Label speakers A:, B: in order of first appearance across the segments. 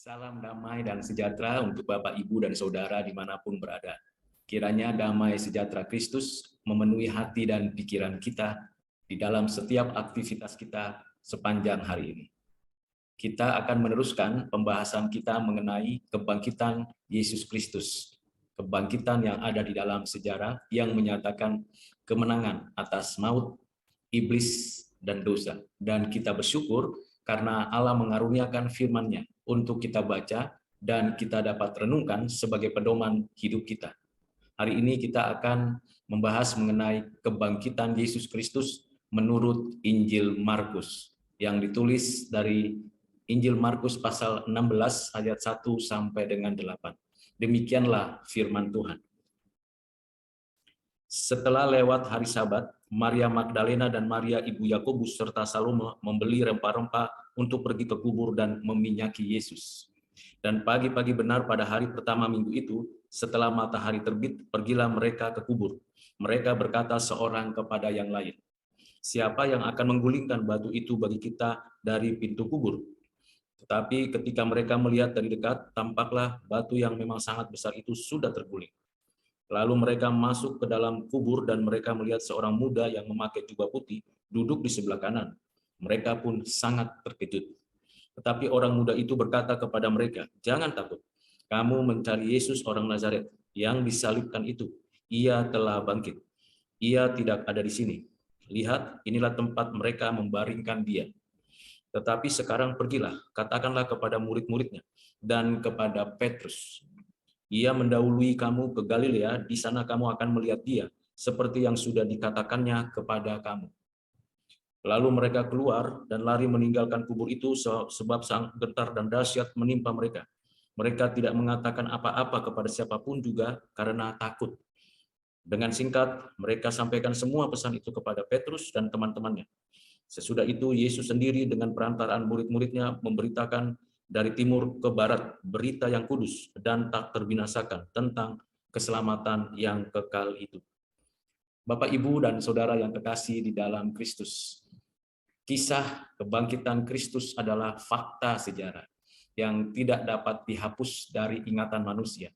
A: Salam damai dan sejahtera untuk Bapak, Ibu, dan Saudara dimanapun berada. Kiranya damai sejahtera Kristus memenuhi hati dan pikiran kita di dalam setiap aktivitas kita sepanjang hari ini. Kita akan meneruskan pembahasan kita mengenai kebangkitan Yesus Kristus. Kebangkitan yang ada di dalam sejarah yang menyatakan kemenangan atas maut, iblis, dan dosa. Dan kita bersyukur karena Allah mengaruniakan firman-Nya untuk kita baca dan kita dapat renungkan sebagai pedoman hidup kita. Hari ini kita akan membahas mengenai kebangkitan Yesus Kristus menurut Injil Markus yang ditulis dari Injil Markus pasal 16 ayat 1 sampai dengan 8. Demikianlah firman Tuhan. Setelah lewat hari Sabat, Maria Magdalena dan Maria ibu Yakobus serta Salome membeli rempah-rempah untuk pergi ke kubur dan meminyaki Yesus. Dan pagi-pagi benar pada hari pertama minggu itu, setelah matahari terbit, pergilah mereka ke kubur. Mereka berkata seorang kepada yang lain, "Siapa yang akan menggulingkan batu itu bagi kita dari pintu kubur?" Tetapi ketika mereka melihat dari dekat, tampaklah batu yang memang sangat besar itu sudah terguling. Lalu mereka masuk ke dalam kubur dan mereka melihat seorang muda yang memakai jubah putih duduk di sebelah kanan. Mereka pun sangat terkejut. Tetapi orang muda itu berkata kepada mereka, "Jangan takut. Kamu mencari Yesus orang Nazaret yang disalibkan itu. Ia telah bangkit. Ia tidak ada di sini. Lihat, inilah tempat mereka membaringkan dia. Tetapi sekarang pergilah, katakanlah kepada murid-muridnya dan kepada Petrus. Ia mendahului kamu ke Galilea, di sana kamu akan melihat dia, seperti yang sudah dikatakannya kepada kamu." Lalu mereka keluar dan lari meninggalkan kubur itu sebab sang gentar dan dahsyat menimpa mereka. Mereka tidak mengatakan apa-apa kepada siapapun juga karena takut. Dengan singkat, mereka sampaikan semua pesan itu kepada Petrus dan teman-temannya. Sesudah itu, Yesus sendiri dengan perantaraan murid-muridnya memberitakan dari timur ke barat berita yang kudus dan tak terbinasakan tentang keselamatan yang kekal itu. Bapak, Ibu, dan Saudara yang kekasih di dalam Kristus, kisah kebangkitan Kristus adalah fakta sejarah yang tidak dapat dihapus dari ingatan manusia.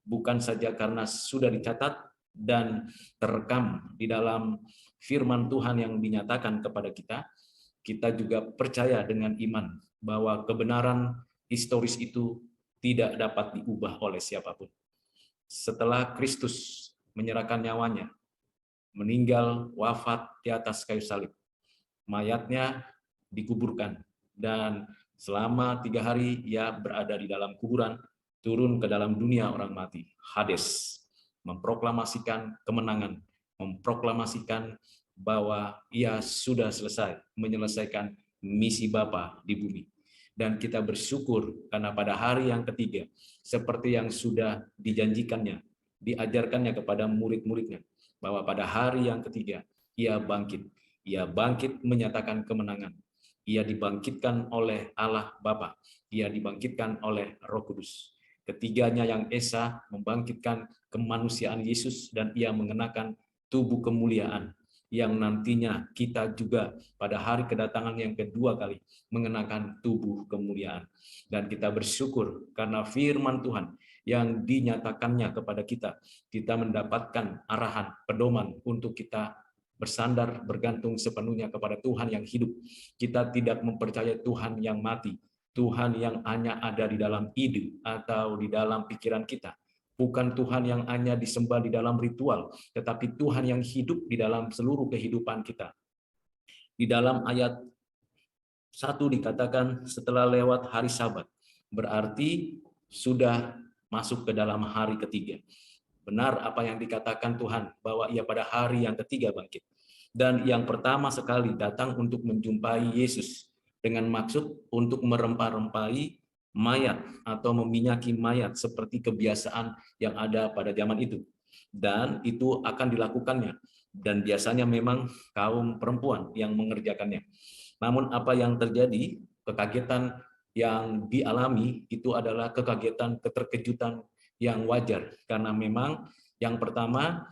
A: Bukan saja karena sudah dicatat dan terekam di dalam firman Tuhan yang dinyatakan kepada kita, kita juga percaya dengan iman bahwa kebenaran historis itu tidak dapat diubah oleh siapapun. Setelah Kristus menyerahkan nyawanya, meninggal wafat di atas kayu salib, mayatnya dikuburkan, dan selama 3 hari ia berada di dalam kuburan, turun ke dalam dunia orang mati, Hades, memproklamasikan kemenangan, memproklamasikan bahwa ia sudah selesai menyelesaikan misi Bapa di bumi. Dan kita bersyukur karena pada hari yang ketiga, seperti yang sudah dijanjikannya, diajarkannya kepada murid-muridnya, bahwa pada hari yang ketiga ia bangkit. Ia bangkit menyatakan kemenangan. Ia dibangkitkan oleh Allah Bapa. Ia dibangkitkan oleh Roh Kudus. Ketiganya yang esa membangkitkan kemanusiaan Yesus dan ia mengenakan tubuh kemuliaan yang nantinya kita juga pada hari kedatangan yang kedua kali mengenakan tubuh kemuliaan. Dan kita bersyukur karena firman Tuhan yang dinyatakannya kepada kita mendapatkan arahan, pedoman untuk kita bersandar, bergantung sepenuhnya kepada Tuhan yang hidup. Kita tidak mempercayai Tuhan yang mati, Tuhan yang hanya ada di dalam ide atau di dalam pikiran kita. Bukan Tuhan yang hanya disembah di dalam ritual, tetapi Tuhan yang hidup di dalam seluruh kehidupan kita. Di dalam ayat 1 dikatakan setelah lewat hari Sabat, berarti sudah masuk ke dalam hari ketiga. Benar apa yang dikatakan Tuhan, bahwa ia pada hari yang ketiga bangkit. Dan yang pertama sekali datang untuk menjumpai Yesus, dengan maksud untuk merempah-rempahi mayat atau meminyaki mayat seperti kebiasaan yang ada pada zaman itu. Dan itu akan dilakukannya. Dan biasanya memang kaum perempuan yang mengerjakannya. Namun apa yang terjadi, kekagetan yang dialami itu adalah kekagetan, keterkejutan yang wajar, karena memang yang pertama,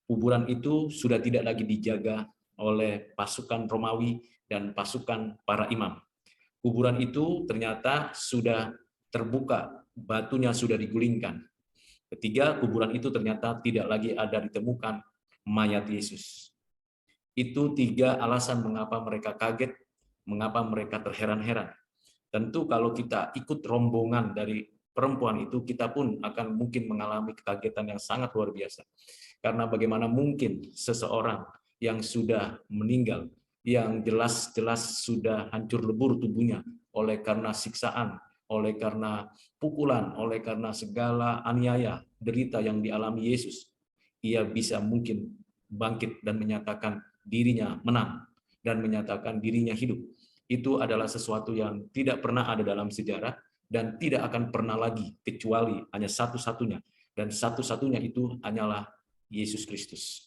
A: kuburan itu sudah tidak lagi dijaga oleh pasukan Romawi dan pasukan para imam. Kuburan itu ternyata sudah terbuka, batunya sudah digulingkan. Ketiga, kuburan itu ternyata tidak lagi ada ditemukan mayat Yesus. Itu 3 alasan mengapa mereka kaget, mengapa mereka terheran-heran. Tentu kalau kita ikut rombongan dari perempuan itu, kita pun akan mungkin mengalami kekagetan yang sangat luar biasa. Karena bagaimana mungkin seseorang yang sudah meninggal, yang jelas-jelas sudah hancur lebur tubuhnya oleh karena siksaan, oleh karena pukulan, oleh karena segala aniaya, derita yang dialami Yesus, ia bisa mungkin bangkit dan menyatakan dirinya menang dan menyatakan dirinya hidup. Itu adalah sesuatu yang tidak pernah ada dalam sejarah dan tidak akan pernah lagi, kecuali hanya satu-satunya, dan satu-satunya itu hanyalah Yesus Kristus.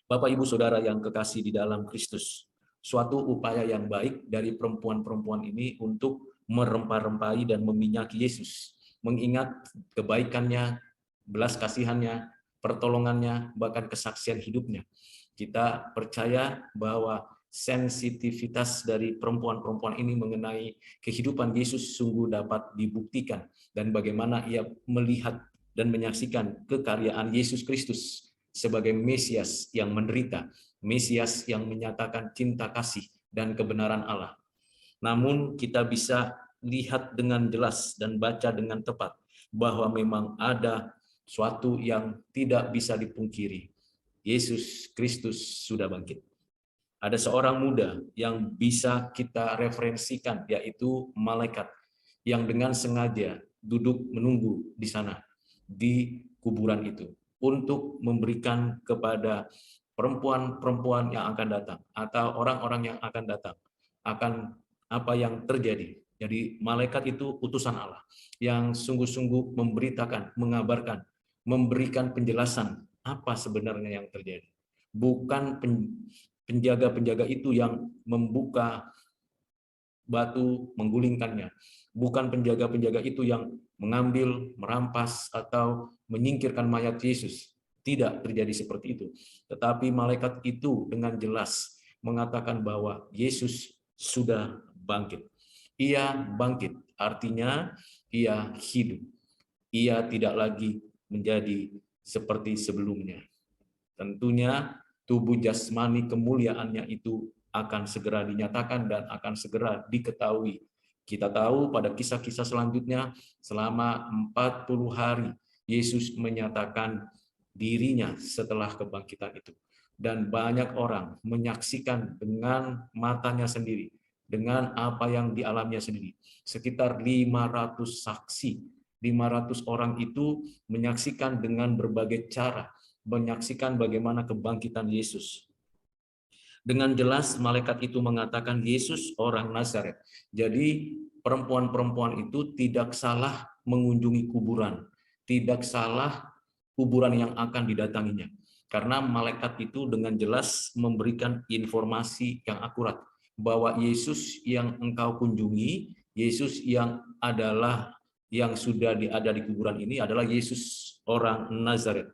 A: Bapak Ibu Saudara yang kekasih di dalam Kristus, suatu upaya yang baik dari perempuan-perempuan ini untuk merempah-rempahi dan meminyaki Yesus, mengingat kebaikannya, belas kasihannya, pertolongannya, bahkan kesaksian hidupnya. Kita percaya bahwa sensitivitas dari perempuan-perempuan ini mengenai kehidupan Yesus sungguh dapat dibuktikan, dan bagaimana ia melihat dan menyaksikan kekaryaan Yesus Kristus sebagai Mesias yang menderita, Mesias yang menyatakan cinta kasih dan kebenaran Allah. Namun kita bisa lihat dengan jelas dan baca dengan tepat bahwa memang ada suatu yang tidak bisa dipungkiri. Yesus Kristus sudah bangkit. Ada seorang muda yang bisa kita referensikan, yaitu malaikat yang dengan sengaja duduk menunggu di sana, di kuburan itu, untuk memberikan kepada perempuan-perempuan yang akan datang atau orang-orang yang akan datang akan apa yang terjadi. Jadi malaikat itu utusan Allah yang sungguh-sungguh memberitakan, mengabarkan, memberikan penjelasan apa sebenarnya yang terjadi. Bukan penjaga-penjaga itu yang membuka batu, menggulingkannya. Bukan penjaga-penjaga itu yang mengambil, merampas, atau menyingkirkan mayat Yesus. Tidak terjadi seperti itu. Tetapi malaikat itu dengan jelas mengatakan bahwa Yesus sudah bangkit. Ia bangkit, artinya ia hidup. Ia tidak lagi menjadi seperti sebelumnya. Tentunya tubuh jasmani kemuliaannya itu akan segera dinyatakan dan akan segera diketahui. Kita tahu pada kisah-kisah selanjutnya, selama 40 hari Yesus menyatakan dirinya setelah kebangkitan itu. Dan banyak orang menyaksikan dengan matanya sendiri, dengan apa yang dialaminya sendiri. Sekitar 500 saksi, 500 orang itu menyaksikan dengan berbagai cara, menyaksikan bagaimana kebangkitan Yesus. Dengan jelas malaikat itu mengatakan Yesus orang Nazaret. Jadi perempuan-perempuan itu tidak salah mengunjungi kuburan, tidak salah kuburan yang akan didatanginya. Karena malaikat itu dengan jelas memberikan informasi yang akurat bahwa Yesus yang engkau kunjungi, Yesus yang adalah yang sudah ada di kuburan ini adalah Yesus orang Nazaret.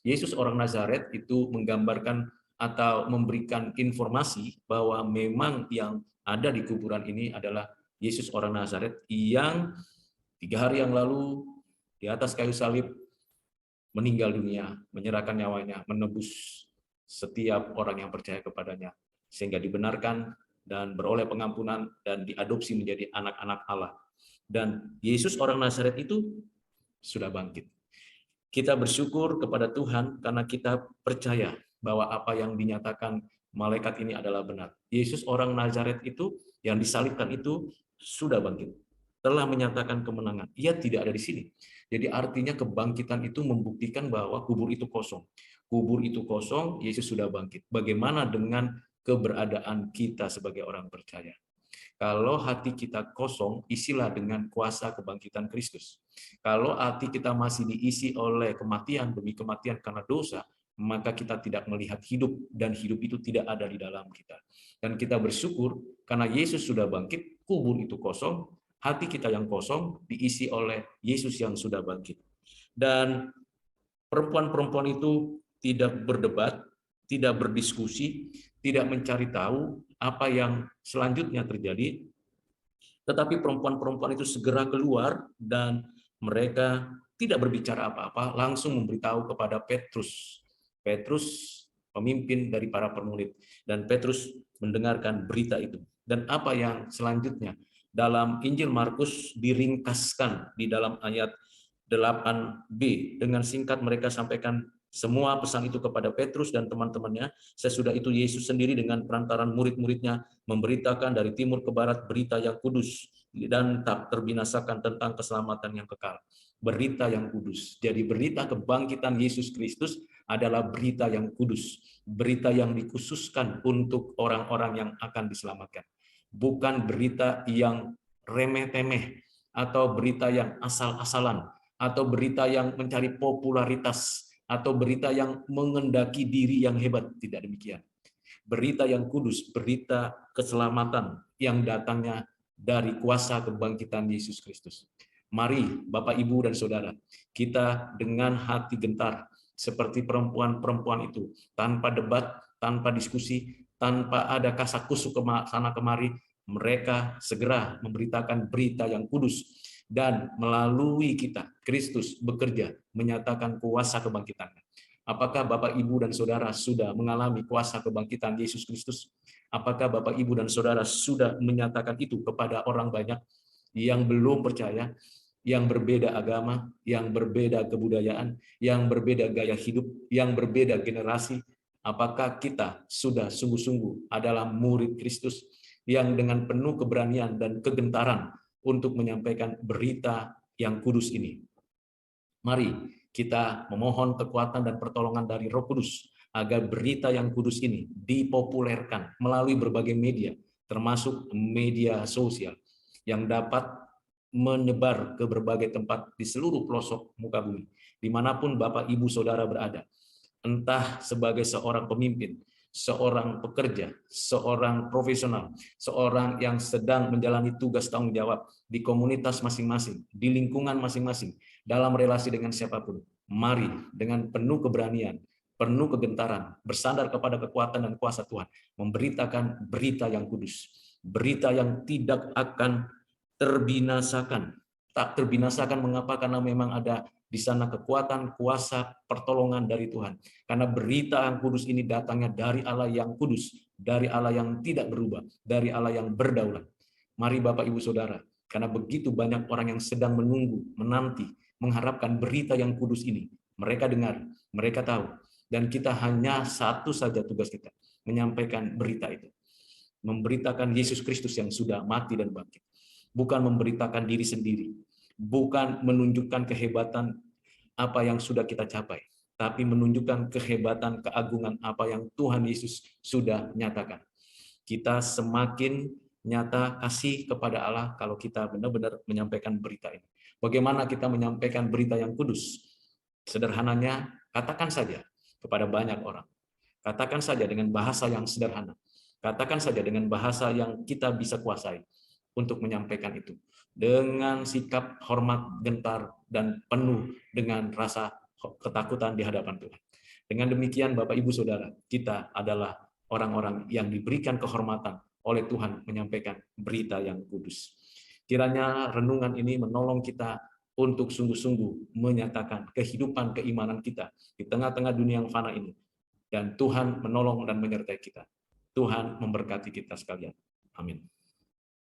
A: Yesus orang Nazaret itu menggambarkan atau memberikan informasi bahwa memang yang ada di kuburan ini adalah Yesus orang Nazaret yang 3 hari yang lalu di atas kayu salib meninggal dunia, menyerahkan nyawanya, menebus setiap orang yang percaya kepadanya, sehingga dibenarkan dan beroleh pengampunan dan diadopsi menjadi anak-anak Allah. Dan Yesus orang Nazaret itu sudah bangkit. Kita bersyukur kepada Tuhan karena kita percaya bahwa apa yang dinyatakan malaikat ini adalah benar. Yesus orang Nazaret itu yang disalibkan itu sudah bangkit, telah menyatakan kemenangan. Ia tidak ada di sini. Jadi artinya kebangkitan itu membuktikan bahwa kubur itu kosong. Kubur itu kosong, Yesus sudah bangkit. Bagaimana dengan keberadaan kita sebagai orang percaya? Kalau hati kita kosong, isilah dengan kuasa kebangkitan Kristus. Kalau hati kita masih diisi oleh kematian demi kematian karena dosa, maka kita tidak melihat hidup, dan hidup itu tidak ada di dalam kita. Dan kita bersyukur karena Yesus sudah bangkit, kubur itu kosong, hati kita yang kosong diisi oleh Yesus yang sudah bangkit. Dan perempuan-perempuan itu tidak berdebat, tidak berdiskusi, tidak mencari tahu apa yang selanjutnya terjadi, Tetapi perempuan-perempuan itu segera keluar dan mereka tidak berbicara apa-apa, langsung memberitahu kepada Petrus. Petrus pemimpin dari para pemurid, dan Petrus mendengarkan berita itu. Dan apa yang selanjutnya dalam Injil Markus diringkaskan di dalam ayat 8b. Dengan singkat mereka sampaikan semua pesan itu kepada Petrus dan teman-temannya. Sesudah itu Yesus sendiri dengan perantaran murid-muridnya memberitakan dari timur ke barat berita yang kudus dan tak terbinasakan tentang keselamatan yang kekal. Berita yang kudus. Jadi berita kebangkitan Yesus Kristus adalah berita yang kudus. Berita yang dikhususkan untuk orang-orang yang akan diselamatkan. Bukan berita yang remeh-temeh atau berita yang asal-asalan atau berita yang mencari popularitas atau berita yang mengendaki diri yang hebat. Tidak demikian. Berita yang kudus, berita keselamatan yang datangnya dari kuasa kebangkitan Yesus Kristus. Mari Bapak, Ibu, dan Saudara, kita dengan hati gentar seperti perempuan-perempuan itu, tanpa debat, tanpa diskusi, tanpa ada kasak-kusuk sana kemari, mereka segera memberitakan berita yang kudus, dan melalui kita, Kristus bekerja menyatakan kuasa kebangkitannya. Apakah Bapak, Ibu, dan Saudara sudah mengalami kuasa kebangkitan Yesus Kristus? Apakah Bapak, Ibu, dan Saudara sudah menyatakan itu kepada orang banyak yang belum percaya, yang berbeda agama, yang berbeda kebudayaan, yang berbeda gaya hidup, yang berbeda generasi? Apakah kita sudah sungguh-sungguh adalah murid Kristus yang dengan penuh keberanian dan kegentaran untuk menyampaikan berita yang kudus ini? Mari kita memohon kekuatan dan pertolongan dari Roh Kudus agar berita yang kudus ini dipopulerkan melalui berbagai media, termasuk media sosial, yang dapat menyebar ke berbagai tempat di seluruh pelosok muka bumi, dimanapun Bapak, Ibu, Saudara berada. Entah sebagai seorang pemimpin, seorang pekerja, seorang profesional, seorang yang sedang menjalani tugas tanggung jawab di komunitas masing-masing, di lingkungan masing-masing, dalam relasi dengan siapapun. Mari dengan penuh keberanian, penuh kegentaran, bersandar kepada kekuatan dan kuasa Tuhan, memberitakan berita yang kudus, berita yang tidak akan terbinasakan. Tak terbinasakan, mengapa? Karena memang ada di sana kekuatan, kuasa, pertolongan dari Tuhan. Karena berita yang kudus ini datangnya dari Allah yang kudus, dari Allah yang tidak berubah, dari Allah yang berdaulat. Mari Bapak, Ibu, Saudara, karena begitu banyak orang yang sedang menunggu, menanti, mengharapkan berita yang kudus ini. Mereka dengar, mereka tahu, dan kita hanya satu saja tugas kita, menyampaikan berita itu. Memberitakan Yesus Kristus yang sudah mati dan bangkit. Bukan memberitakan diri sendiri, bukan menunjukkan kehebatan apa yang sudah kita capai, tapi menunjukkan kehebatan, keagungan apa yang Tuhan Yesus sudah nyatakan. Kita semakin nyata kasih kepada Allah kalau kita benar-benar menyampaikan berita ini. Bagaimana kita menyampaikan berita yang kudus? Sederhananya, katakan saja kepada banyak orang. Katakan saja dengan bahasa yang sederhana. Katakan saja dengan bahasa yang kita bisa kuasai untuk menyampaikan itu. Dengan sikap hormat, gentar, dan penuh dengan rasa ketakutan di hadapan Tuhan. Dengan demikian, Bapak, Ibu, Saudara, kita adalah orang-orang yang diberikan kehormatan oleh Tuhan menyampaikan berita yang kudus. Kiranya renungan ini menolong kita untuk sungguh-sungguh menyatakan kehidupan keimanan kita di tengah-tengah dunia yang fana ini. Dan Tuhan menolong dan menyertai kita. Tuhan memberkati kita sekalian. Amin.